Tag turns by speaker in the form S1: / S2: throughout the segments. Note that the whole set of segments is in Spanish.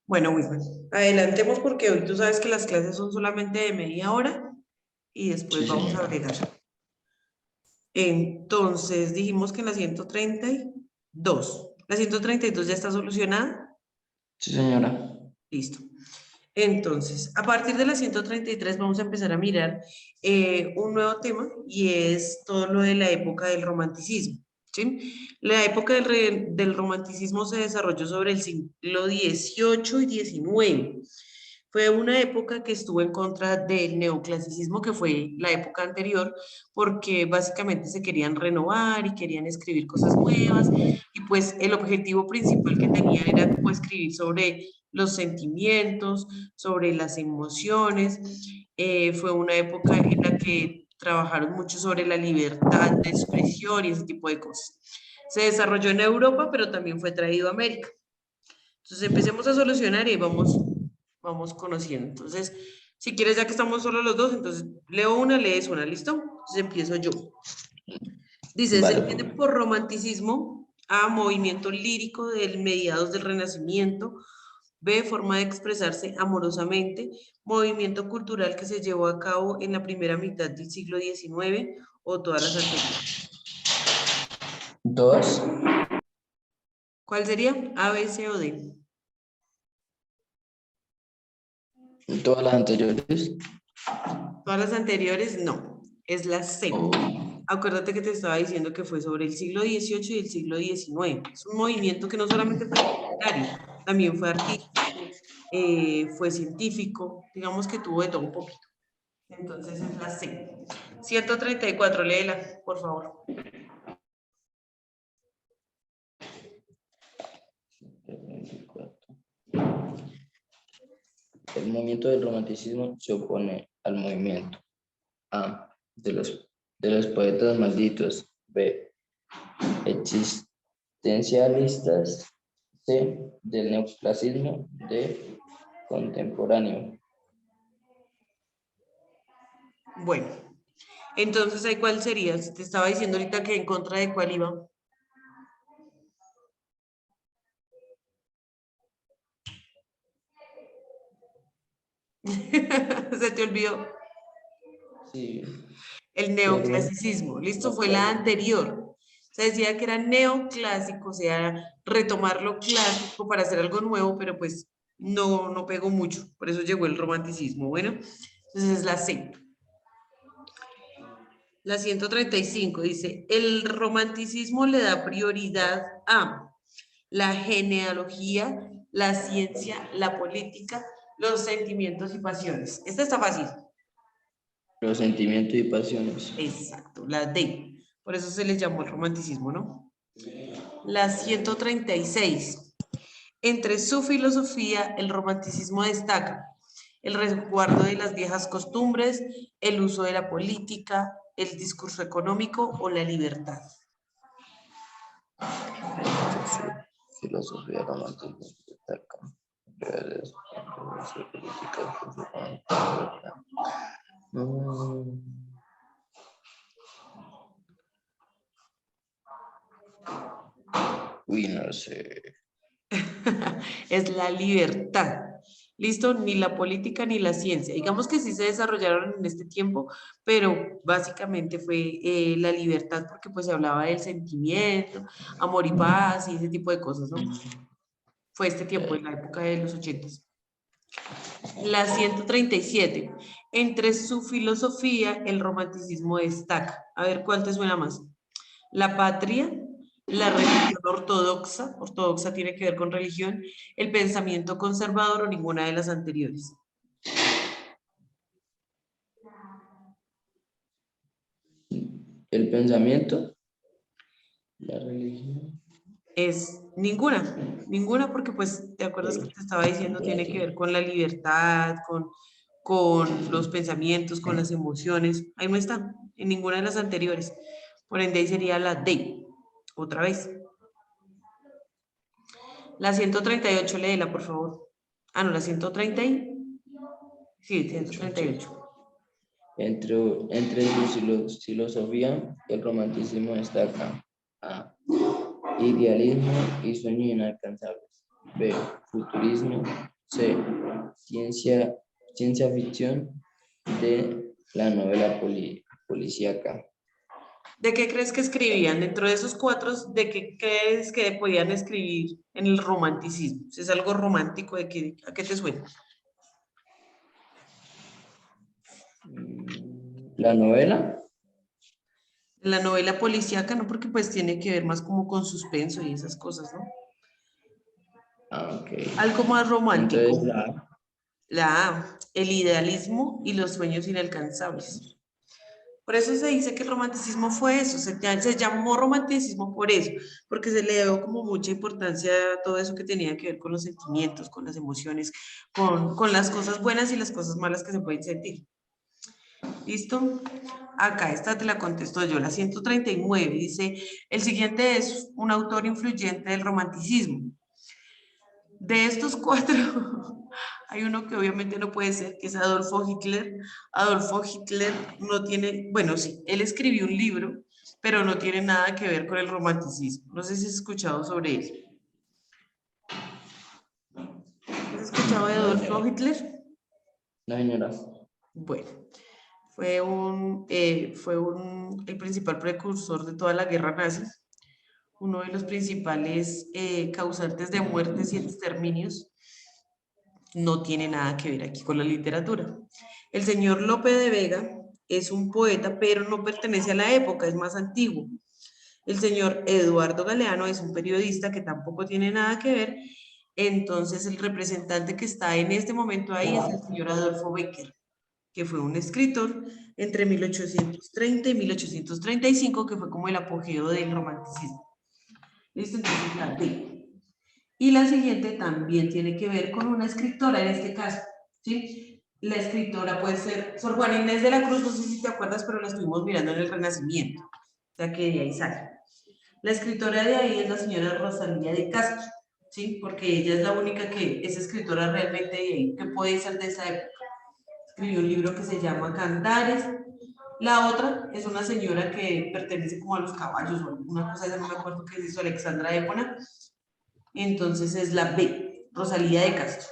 S1: Bueno, Wilson, adelantemos porque hoy tú sabes que las clases son solamente de media hora y después
S2: Sí,
S1: vamos a
S2: señora.
S1: bregar. Entonces, dijimos que en la 132. ¿La 132 ya está solucionada?
S2: Sí, señora.
S1: Listo. Entonces, a partir de la 133 vamos a empezar a mirar un nuevo tema y es todo lo de la época del romanticismo. ¿Sí? La época del romanticismo se desarrolló sobre el siglo XVIII y XIX. Fue una época que estuvo en contra del neoclasicismo, que fue la época anterior, porque básicamente se querían renovar y querían escribir cosas nuevas, y pues el objetivo principal que tenían era como escribir sobre los sentimientos, sobre las emociones. Fue una época en la que trabajaron mucho sobre la libertad de expresión y ese tipo de cosas. Se desarrolló en Europa, pero también fue traído a América. Entonces empecemos a solucionar y vamos conociendo. Entonces, si quieres, ya que estamos solo los dos, entonces leo una, lees una, ¿listo? Entonces empiezo yo. Dice, se entiende
S2: Vale.
S1: por romanticismo A, movimiento lírico del mediados del Renacimiento, B, forma de expresarse amorosamente, movimiento cultural que se llevó a cabo en la primera mitad del siglo XIX o todas las anteriores.
S2: Dos.
S1: ¿Cuál sería? A, B, C o D.
S2: Todas las anteriores.
S1: Todas las anteriores, no, es la C.
S2: Oh,
S1: Acuérdate que te estaba diciendo que fue sobre el siglo XVIII y el siglo XIX. Es un movimiento que no solamente fue literario, también fue artístico, fue científico, digamos que tuvo de todo un poquito. Entonces es la C. 134, léela, por favor.
S2: el movimiento del romanticismo se opone al movimiento A. De los poetas malditos. B. Existencialistas. C. Del neoclasismo. D. Contemporáneo.
S1: Bueno, entonces, ¿ahí cuál sería? Te estaba diciendo ahorita que en contra de cuál iba. Se te olvidó.
S2: Sí,
S1: El
S2: pero
S1: neoclasicismo. Listo,
S2: no
S1: fue la
S2: claro.
S1: anterior. Se decía que era neoclásico, o sea, retomar lo clásico para hacer algo nuevo, pero pues no pegó mucho. Por eso llegó el romanticismo. Bueno, entonces es la C. La 135 dice, el romanticismo le da prioridad a la genealogía, la ciencia, la política, los sentimientos y pasiones. Esta está fácil.
S2: Los sentimientos y pasiones.
S1: Exacto, la D. Por eso se les llamó el romanticismo, ¿no? La 136. Entre su filosofía, el romanticismo destaca el resguardo de las viejas costumbres, el uso de la política, el discurso económico o la libertad.
S2: Entre su filosofía romántica destaca reales políticas. Uy, no sé.
S1: Es la libertad. ¿Listo? Ni la política ni la ciencia. Digamos que sí se desarrollaron en este tiempo, pero básicamente fue la libertad porque pues se hablaba del sentimiento, amor y paz y ese tipo de cosas, ¿no? Fue este tiempo, en la época de los 80. La 137. Entre su filosofía, el romanticismo destaca. A ver, ¿cuál te suena más? La patria, la religión ortodoxa, ortodoxa tiene que ver con religión, el pensamiento conservador o ninguna de las anteriores.
S2: El pensamiento, la religión.
S1: Es ninguna porque pues te acuerdas que te estaba diciendo, tiene que
S2: Comprendo.
S1: ver con la libertad, con los pensamientos, con las emociones. Ahí no está, en ninguna de las anteriores. Por ende, ahí sería la D. Otra vez. La 138, léela, por favor. Ah, no, la 130 Sí, 138.
S2: Entre su filosofía, el romanticismo destaca A. Idealismo y sueños inalcanzables. B. Futurismo C. Ciencia ficción. D. La novela policíaca.
S1: ¿De qué crees que escribían? Dentro de esos cuatro, ¿de qué crees que podían escribir en el romanticismo? Si es algo romántico, ¿a qué te suena?
S2: La novela.
S1: La novela policíaca, ¿no? Porque pues tiene que ver más como con suspenso y esas cosas, ¿no?
S2: Ah, ok.
S1: Algo más romántico.
S2: Entonces la
S1: La A, el idealismo y los sueños inalcanzables. Por eso se dice que el romanticismo fue eso, se llamó romanticismo por eso, porque se le dio como mucha importancia a todo eso que tenía que ver con los sentimientos, con las emociones, con las cosas buenas y las cosas malas que se pueden sentir. ¿Listo? Acá, esta te la contesto yo, la 139, dice, el siguiente es un autor influyente del romanticismo. De estos cuatro, hay uno que obviamente no puede ser, que es Adolfo Hitler. Adolfo Hitler no tiene, bueno, sí, él escribió un libro, pero no tiene nada que ver con el romanticismo. No sé si has escuchado sobre él. ¿Has escuchado de
S2: no,
S1: Adolfo
S2: señora.
S1: Hitler?
S2: No, señora.
S1: Bueno, el principal precursor de toda la guerra nazi, uno de los principales causantes de muertes y exterminios. No tiene nada que ver aquí con la literatura. El señor Lope de Vega es un poeta, pero no pertenece a la época, es más antiguo. El señor Eduardo Galeano es un periodista que tampoco tiene nada que ver. Entonces, el representante que está en este momento ahí es el señor Adolfo Becker, que fue un escritor entre 1830 y 1835, que fue como el apogeo del romanticismo. ¿Listo? Entonces, la D. Y la siguiente también tiene que ver con una escritora en este caso, ¿sí? La escritora puede ser Sor Juana Inés de la Cruz, no sé si te acuerdas, pero la estuvimos mirando en el Renacimiento, o sea que de ahí sale. La escritora de ahí es la señora Rosalía de Castro, ¿sí? Porque ella es la única que es escritora realmente de ahí, que puede ser de esa época. Escribió un libro que se llama Cantares. La otra es una señora que pertenece como a los caballos o alguna cosa, ya no me acuerdo qué hizo Alexandra Épona. Entonces es la B, Rosalía de Castro.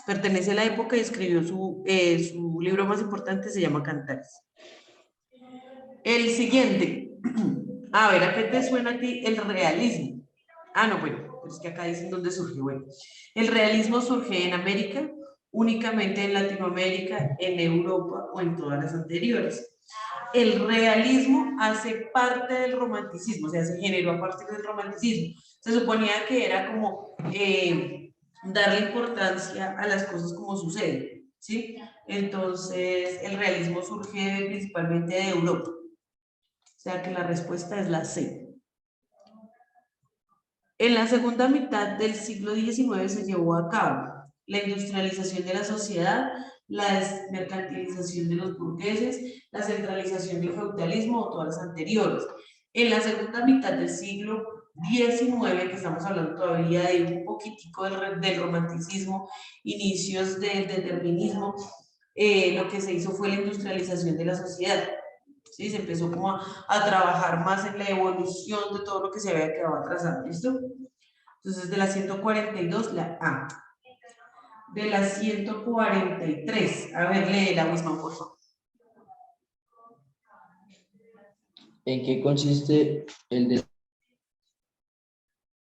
S1: Pertenece a la época y escribió su libro más importante, se llama Cantares. El siguiente, a ver, ¿a qué te suena a ti el realismo? Ah, no, bueno, pues es que acá dicen dónde surgió. Bueno, el realismo surge en América, únicamente en Latinoamérica, en Europa o en todas las anteriores. El realismo hace parte del romanticismo, o sea, se generó a partir del romanticismo. Se suponía que era como darle importancia a las cosas como suceden, ¿sí? Entonces, el realismo surge principalmente de Europa. O sea que la respuesta es la C. En la segunda mitad del siglo XIX se llevó a cabo la industrialización de la sociedad, la desmercantilización de los burgueses, la centralización del feudalismo o todas las anteriores. En la segunda mitad del siglo XIX, que estamos hablando todavía de un poquitico del romanticismo, inicios del determinismo, lo que se hizo fue la industrialización de la sociedad. ¿Sí? Se empezó como a trabajar más en la evolución de todo lo que se había quedado atrasado, ¿listo? Entonces, de la 142, la A. De la 143, a ver, lee la misma, por favor.
S2: ¿En qué consiste el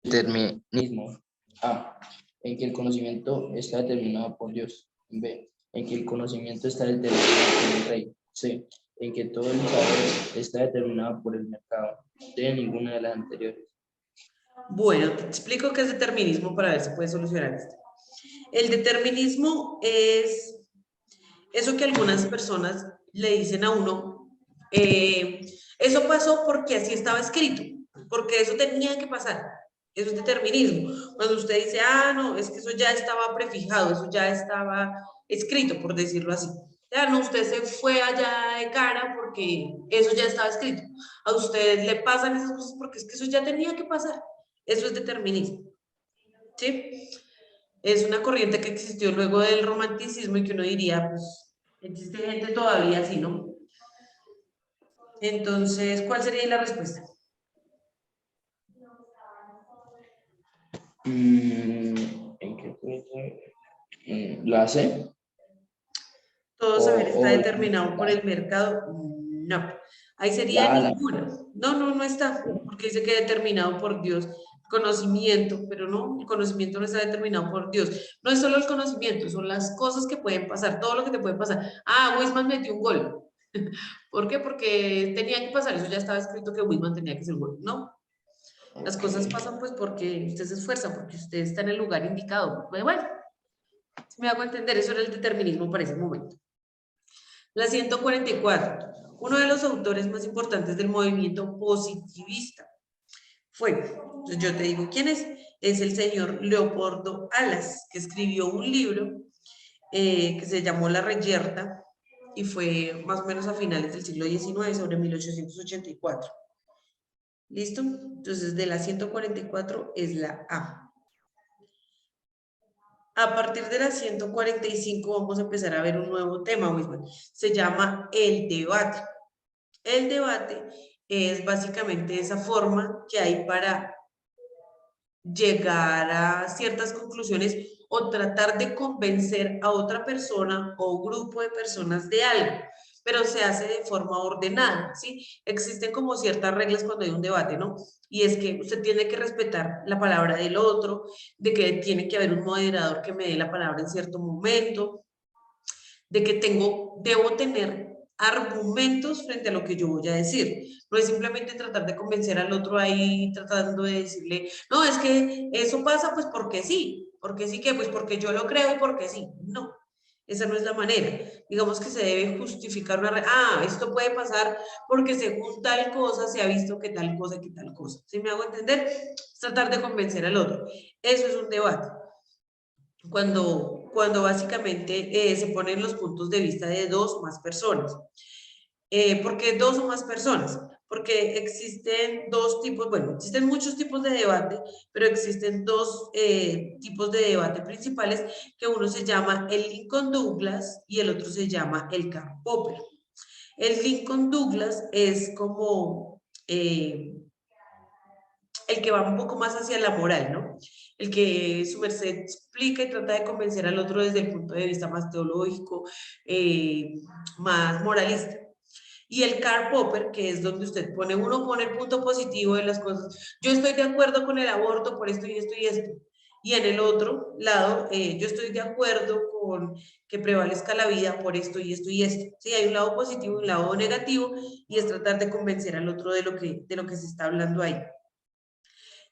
S2: determinismo? A. En que el conocimiento está determinado por Dios. B. En que el conocimiento está determinado por el rey. C. En que todo el saber está determinado por el mercado. D. Ninguna de las anteriores.
S1: Bueno, te explico qué es determinismo para ver si puedes solucionar esto. El determinismo es eso que algunas personas le dicen a uno, eso pasó porque así estaba escrito, porque eso tenía que pasar. Eso es determinismo. Cuando usted dice, ah, no, es que eso ya estaba prefijado, eso ya estaba escrito, por decirlo así. Ya no, usted se fue allá de cara porque eso ya estaba escrito. A usted le pasan esas cosas porque es que eso ya tenía que pasar. Eso es determinismo. ¿Sí? Es una corriente que existió luego del romanticismo y que uno diría, pues, existe gente todavía así, ¿no? Entonces, ¿cuál sería la respuesta?
S2: ¿En qué puede ser? La C.
S1: ¿Todo
S2: O,
S1: saber está
S2: o
S1: determinado por el mercado? No. Ahí sería
S2: la A, la
S1: ninguna. No, no, no está, porque dice que determinado por Dios. Conocimiento, pero no, el conocimiento no está determinado por Dios. No es solo el conocimiento, son las cosas que pueden pasar, todo lo que te puede pasar. Ah, Wisman metió un gol. ¿Por qué? Porque tenía que pasar, eso ya estaba escrito que Wisman tenía que ser gol. No, las
S2: Ok.
S1: cosas pasan pues porque usted se esfuerza, porque usted está en el lugar indicado. Pues bueno, si me hago entender, eso era el determinismo para ese momento. La 144. Uno de los autores más importantes del movimiento positivista fue, entonces yo te digo quién es el señor Leopoldo Alas, que escribió un libro que se llamó La Reyerta y fue más o menos a finales del siglo XIX, sobre 1884. ¿Listo? Entonces de la 144 es la A. A partir de la 145 vamos a empezar a ver un nuevo tema, Wisman. Se llama el debate. El debate es básicamente esa forma que hay para llegar a ciertas conclusiones o tratar de convencer a otra persona o grupo de personas de algo, pero se hace de forma ordenada, ¿sí? Existen como ciertas reglas cuando hay un debate, ¿no? Y es que usted tiene que respetar la palabra del otro, de que tiene que haber un moderador que me dé la palabra en cierto momento, de que debo tener argumentos frente a lo que yo voy a decir. No es simplemente tratar de convencer al otro ahí, tratando de decirle, no, es que eso pasa pues porque sí que, pues porque yo lo creo y porque sí. No, esa no es la manera. Digamos que se debe justificar esto puede pasar porque según tal cosa se ha visto que tal cosa, que tal cosa. ¿Sí me hago entender? Es tratar de convencer al otro. Eso es un debate cuando básicamente se ponen los puntos de vista de dos o más personas. ¿Por qué dos o más personas? Porque existen dos tipos, bueno, existen muchos tipos de debate, pero existen dos tipos de debate principales, que uno se llama el Lincoln Douglas y el otro se llama el Karl Popper. El Lincoln Douglas es como el que va un poco más hacia la moral, ¿no? El que su merced explica y trata de convencer al otro desde el punto de vista más teológico, eh, más moralista. Y el Karl Popper, que es donde uno pone el punto positivo de las cosas. Yo estoy de acuerdo con el aborto por esto y esto y esto. Y en el otro lado, yo estoy de acuerdo con que prevalezca la vida por esto y esto y esto. Sí, hay un lado positivo y un lado negativo, y es tratar de convencer al otro de lo que se está hablando ahí.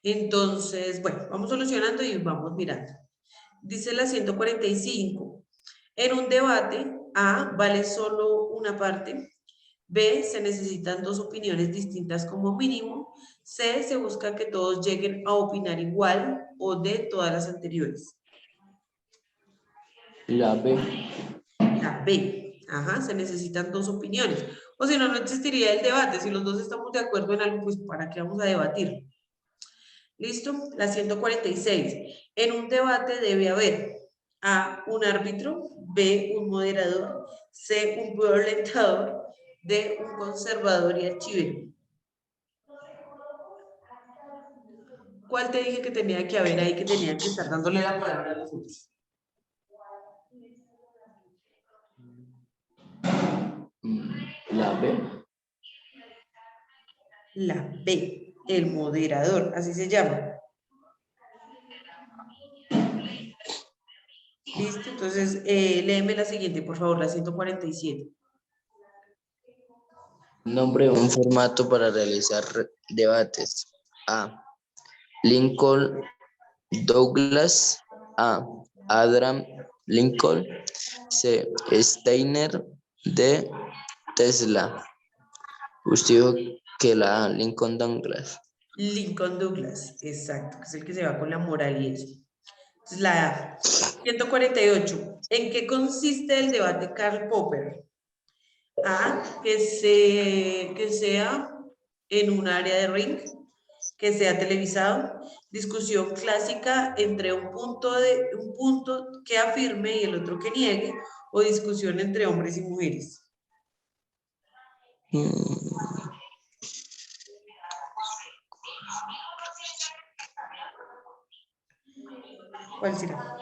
S1: Entonces, bueno, vamos solucionando y vamos mirando. Dice la 145. En un debate, A vale solo una parte, B se necesitan dos opiniones distintas como mínimo, C se busca que todos lleguen a opinar igual, o D todas las anteriores.
S2: La B.
S1: La B, ajá, se necesitan dos opiniones. O si no, no existiría el debate. Si los dos estamos de acuerdo en algo, pues ¿para qué vamos a debatir? ¿Listo? La 146. En un debate debe haber A, un árbitro, B, un moderador, C, un violentador, D, un conservador y archivero. ¿Cuál te dije que tenía que haber ahí, que tenía que estar dándole la palabra a los otros?
S2: La B.
S1: La B, el moderador, así se llama. ¿Listo? Entonces, léeme la siguiente, por favor, la 147.
S2: Nombre un formato para realizar debates. A. Lincoln Douglas. A. Abraham Lincoln. C. Steiner. D. Tesla. Usted dijo que la A, Lincoln Douglas.
S1: Lincoln Douglas, exacto, que es el que se va con la moral y eso. Entonces, la 148. ¿En qué consiste el debate Karl Popper? A, que sea en un área de ring, que sea televisado, discusión clásica entre un punto que afirme y el otro que niegue, o discusión entre hombres y mujeres. ¿Cuál será?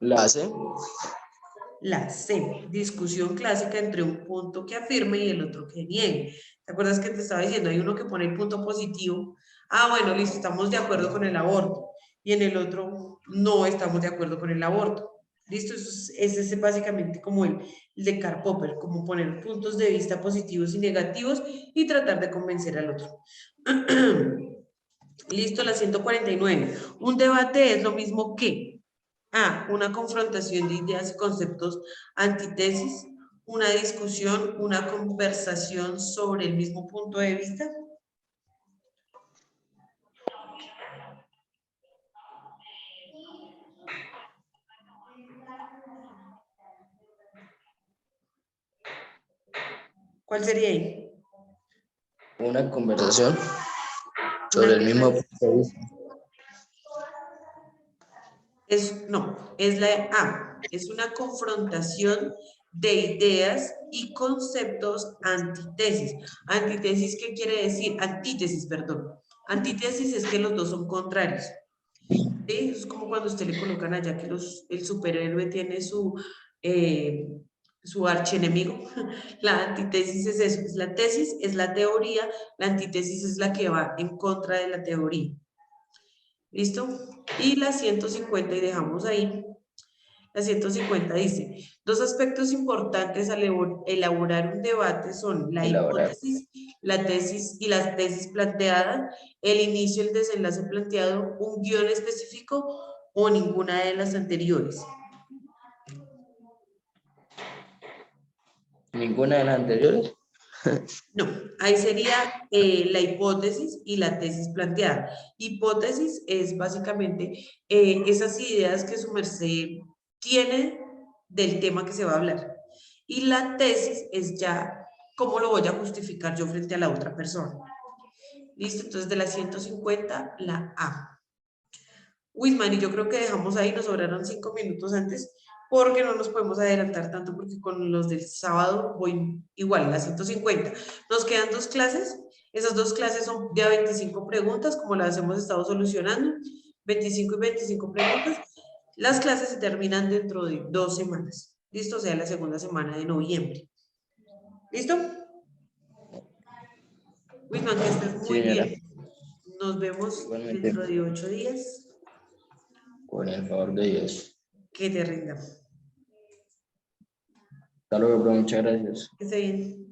S2: La C.
S1: La C, discusión clásica entre un punto que afirme y el otro que niegue. ¿Te acuerdas que te estaba diciendo? Hay uno que pone el punto positivo. Ah, bueno, listo, estamos de acuerdo con el aborto. Y en el otro no estamos de acuerdo con el aborto. ¿Listo? Ese es básicamente como el de Karl Popper, como poner puntos de vista positivos y negativos y tratar de convencer al otro. Listo, la 149. Un debate es lo mismo que A, una confrontación de ideas y conceptos, antítesis, una discusión, una conversación sobre el mismo punto de vista. ¿Cuál sería ahí?
S2: Una conversación sobre el mismo punto de vista.
S1: Es la A, es una confrontación de ideas y conceptos antítesis. Antítesis, ¿qué quiere decir? Antítesis, perdón. Antítesis es que los dos son contrarios. ¿Sí? Es como cuando usted le colocan allá que el superhéroe tiene su archienemigo. La antítesis es eso, es la tesis, es la teoría, la antítesis es la que va en contra de la teoría. ¿Listo? Y la 150 y dejamos ahí. La 150 dice, dos aspectos importantes al elaborar un debate son la
S2: Elaborar.
S1: hipótesis, la tesis y las tesis planteadas, el inicio y el desenlace planteado, un guión específico o ninguna de las anteriores.
S2: ¿Ninguna de las anteriores?
S1: No, ahí sería la hipótesis y la tesis planteada. Hipótesis es básicamente esas ideas que su merced tiene del tema que se va a hablar. Y la tesis es ya cómo lo voy a justificar yo frente a la otra persona. ¿Listo? Entonces de la 150, la A. Wisman, y yo creo que dejamos ahí, nos sobraron 5 minutos antes, porque no nos podemos adelantar tanto, porque con los del sábado voy igual, las 150. Nos quedan 2 clases, esas 2 clases son de 25 preguntas, como las hemos estado solucionando, 25 y 25 preguntas. Las clases se terminan dentro de 2 semanas, ¿listo? O sea, la segunda semana de noviembre. ¿Listo? Wisman, que estés
S2: Sí,
S1: muy
S2: señora.
S1: bien. Nos vemos
S2: Igualmente,
S1: dentro de 8 días.
S2: con el favor de Dios.
S1: Que te rinda.
S2: Hasta luego, bro. Muchas gracias.
S1: Que esté bien.